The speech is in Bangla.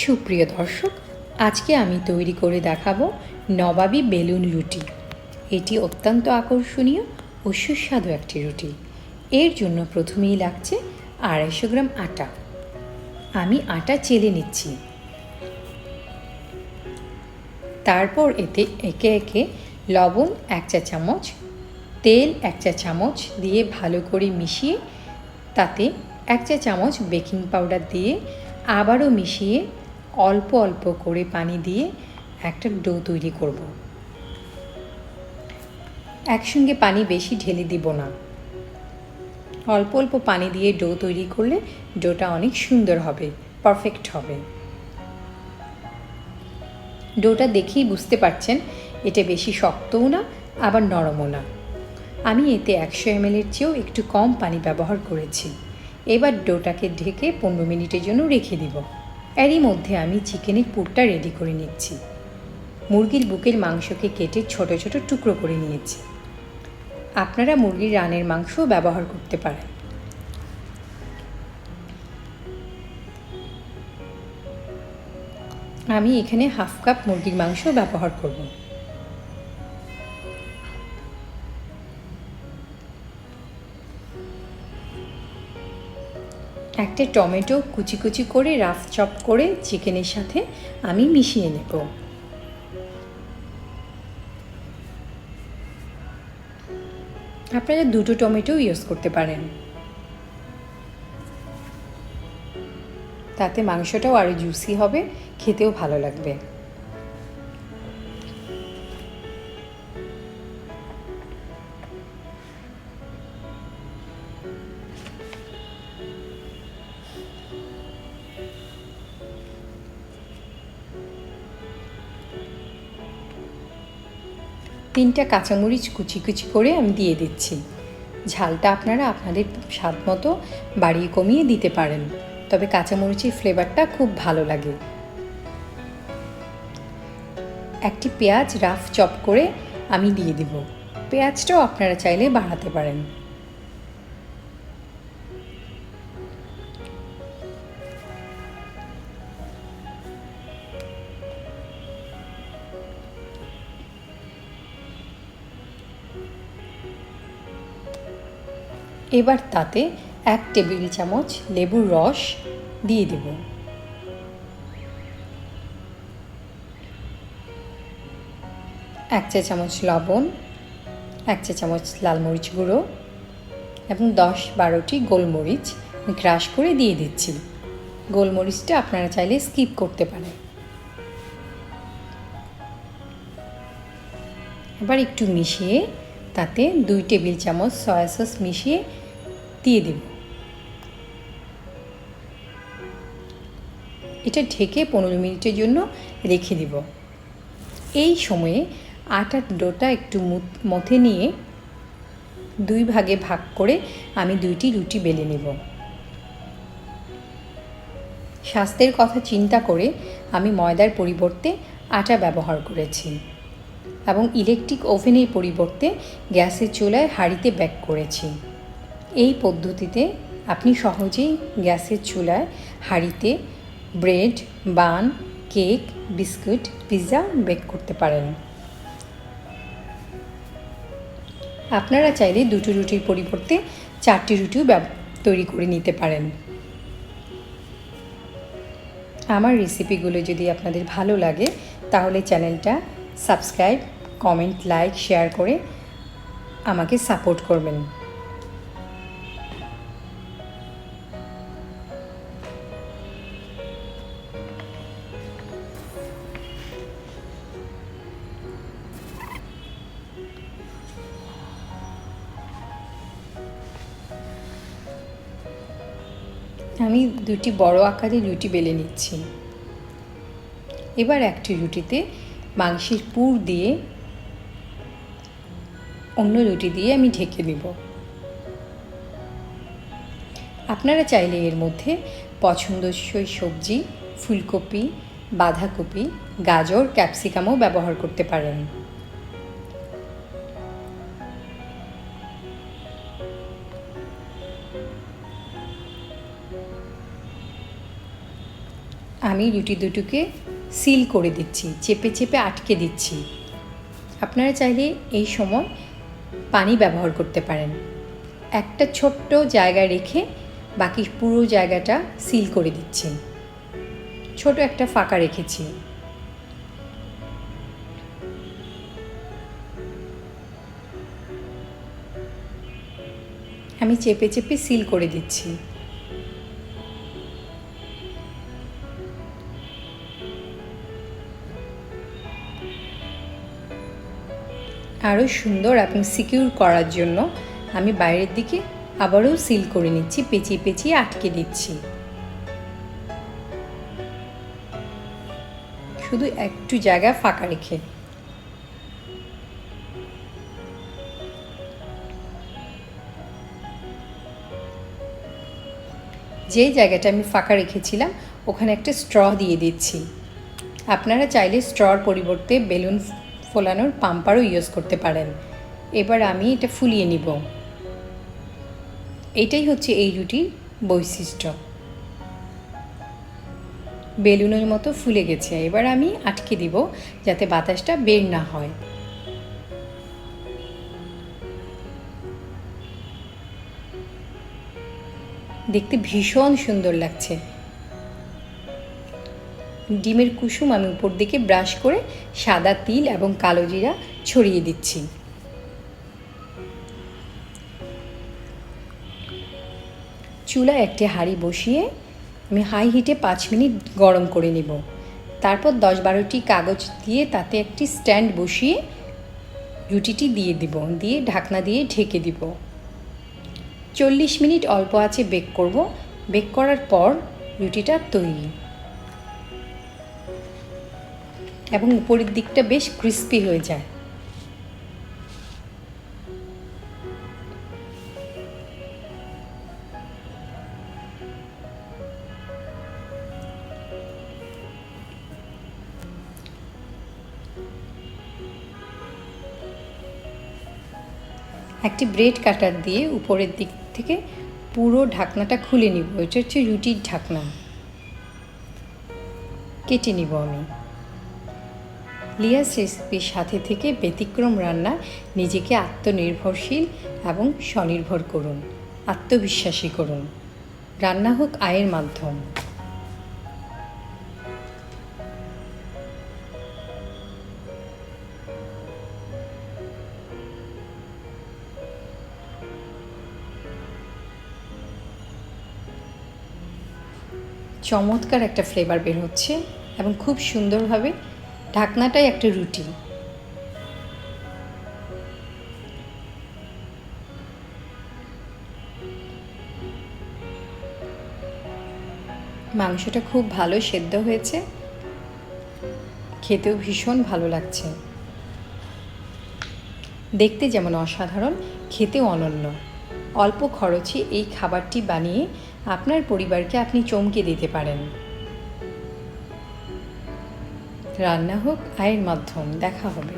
সুপ্রিয় দর্শক, আজকে আমি তৈরি করে দেখাবো নবাবী বেলুন রুটি। এটি অত্যন্ত আকর্ষণীয় ও সুস্বাদু একটি রুটি। এর জন্য প্রথমেই লাগছে 250 গ্রাম আটা। আমি আটা চেলে নিচ্ছি। তারপর এতে একে একে লবণ 1 চা চামচ, তেল 1 চা চামচ দিয়ে ভালো করে মিশিয়ে তাতে 1 চা চামচ বেকিং পাউডার দিয়ে আবারও মিশিয়ে অল্প অল্প করে পানি দিয়ে একটা ডো তৈরি করব। একসঙ্গে পানি বেশি ঢেলে দিব না, অল্প অল্প পানি দিয়ে ডো তৈরি করলে ডোটা অনেক সুন্দর হবে, পারফেক্ট হবে। ডোটা দেখেই বুঝতে পারছেন এটা বেশি শক্তও না আবার নরমও না। আমি এতে 100 ml এর চেয়েও একটু কম পানি ব্যবহার করেছি। এবার ডোটাকে ঢেকে 15 মিনিটের জন্য রেখে দিব। এরই মধ্যে আমি চিকেনের পুরটা রেডি করে নিচ্ছি। মুরগির বুকের মাংসকে কেটে ছোট ছোট টুকরো করে নিয়েছি। আপনারা মুরগির রানের মাংসও ব্যবহার করতে পারেন। আমি এখানে 1/2 কাপ মুরগির মাংস ব্যবহার করব। একটা টমেটো কুচি কুচি করে রাফ চপ করে চিকেনের সাথে আমি মিশিয়ে নেব। আপনারা 2টো টমেটো ইউজ করতে পারেন, তাতে মাংসটাও আরও জুসি হবে, খেতেও ভালো লাগবে। তিনটা কাঁচামরিচ কুচি কুচি করে আমি দিয়ে দিচ্ছি। ঝালটা আপনারা আপনাদের স্বাদ মতো বাড়িয়ে কমিয়ে দিতে পারেন, তবে কাঁচামরিচের ফ্লেভারটা খুব ভালো লাগে। একটি পেঁয়াজ রাফ চপ করে আমি দিয়ে দিব। পেঁয়াজটাও আপনারা চাইলে বাড়াতে পারেন। এবার তাতে 1 টেবিল চামচ লেবুর রস দিয়ে দেব। এক চা চামচ লবণ, 1 চা চামচ লাল মরিচ গুঁড়ো এবং 10-12টি গোলমরিচ ক্রাশ করে দিয়ে দিচ্ছি। গোলমরিচটা আপনারা চাইলে স্কিপ করতে পারেন। এবার একটু মিশিয়ে তাতে 2 টেবিল চামচ সয়া সস মিশিয়ে দিয়ে দেব। এটা ঢেকে 15 মিনিটের জন্য রেখে দিব। এই সময়ে আটার ডোটা একটু মথে নিয়ে 2 ভাগে ভাগ করে আমি 2টি রুটি বেলে নেব। স্বাস্থ্যের কথা চিন্তা করে আমি ময়দার পরিবর্তে আটা ব্যবহার করেছি এবং ইলেকট্রিক ওভেনের পরিবর্তে গ্যাসের চুলায় হাঁড়িতে বেক করেছি। এই পদ্ধতিতে আপনি সহজেই গ্যাসের চুলায় হাঁড়িতে ব্রেড, বান, কেক, বিস্কুট, পিৎজা বেক করতে পারেন। আপনারা চাইলে 2টো রুটির পরিবর্তে 4টি রুটিও তৈরি করে নিতে পারেন। আমার রেসিপিগুলো যদি আপনাদের ভালো লাগে তাহলে চ্যানেলটা সাবস্ক্রাইব, কমেন্ট, লাইক, শেয়ার করে আমাকে সাপোর্ট করবেন। আমি 2টি বড় আকারের রুটি বেলে নিচ্ছি। এবার একটি রুটিতে মাংসের পুর দিয়ে অন্য রুটি দিয়ে আমি ঢেকে দেব। আপনারা চাইলে এর মধ্যে পছন্দসই সবজি, ফুলকপি, বাঁধাকপি, গাজর, ক্যাপসিকামও ব্যবহার করতে পারেন। আমি রুটি দুটোকে সিল করে দিচ্ছি, চেপে চেপে আটকে দিচ্ছি। আপনারা চাইলে এই সময় পানি ব্যবহার করতে পারেন। একটা ছোট্ট জায়গা রেখে বাকি পুরো জায়গাটা সিল করে দিচ্ছি। ছোট একটা ফাঁকা রেখেছি। আমি চেপে চেপে সিল করে দিচ্ছি। আরও সুন্দর এবং সিকিউর করার জন্য আমি বাইরের দিকে আবারও সিল করে নিচ্ছি, পেঁচিয়ে পেঁচিয়ে আটকে দিচ্ছি। শুধু একটু জায়গা ফাঁকা রেখে। যে জায়গাটা আমি ফাঁকা রেখেছিলাম ওখানে একটা স্ট্র দিয়ে দিচ্ছি। আপনারা চাইলে স্ট্রর পরিবর্তে বেলুন ফোলানোর পাম্পারও ইউজ করতে পারেন। এবার আমি এটা ফুলিয়ে নিব। এটাই হচ্ছে এই রুটির বৈশিষ্ট্য। বেলুনের মতো ফুলে গেছে। এবার আমি আটকে দিব যাতে বাতাসটা বের না হয়। দেখতে ভীষণ সুন্দর লাগছে। ডিমের কুসুম আমি উপর দিকে ব্রাশ করে সাদা তিল এবং কালো জিরা ছড়িয়ে দিচ্ছি। চুলায় একটি হাঁড়ি বসিয়ে আমি হাই হিটে 5 মিনিট গরম করে নেব। তারপর 10-12টি কাগজ দিয়ে তাতে একটি স্ট্যান্ড বসিয়ে রুটিটি দিয়ে দিব, দিয়ে ঢাকনা দিয়ে ঢেকে দিব। 40 মিনিট অল্প আঁচে বেক করব। বেক করার পর রুটিটা তৈরি এবং উপরের দিকটা বেশ ক্রিস্পি হয়ে যায়। একটি ব্রেড কাটার দিয়ে উপরের দিক থেকে পুরো ঢাকনাটা খুলে নিব। এটা হচ্ছে রুটির ঢাকনা। কেটে নিব আমি। লিয়াস রেসিপির সাথে থেকে ব্যতিক্রম রান্না নিজেকে আত্মনির্ভরশীল এবং স্বনির্ভর করুন, আত্মবিশ্বাসী করুন। রান্না হোক আয়ের মাধ্যম। চমৎকার একটা ফ্লেভার বের হচ্ছে এবং খুব সুন্দরভাবে ঢাকনাটাই একটা রুটি। মাংসটা খুব ভালো সেদ্ধ হয়েছে, খেতেও ভীষণ ভালো লাগছে। দেখতে যেমন অসাধারণ, খেতেও অনন্য। অল্প খরচে এই খাবারটি বানিয়ে আপনার পরিবারকে আপনি চমকে দিতে পারেন। রান্না হোক আয়ের মাধ্যম। দেখা হবে।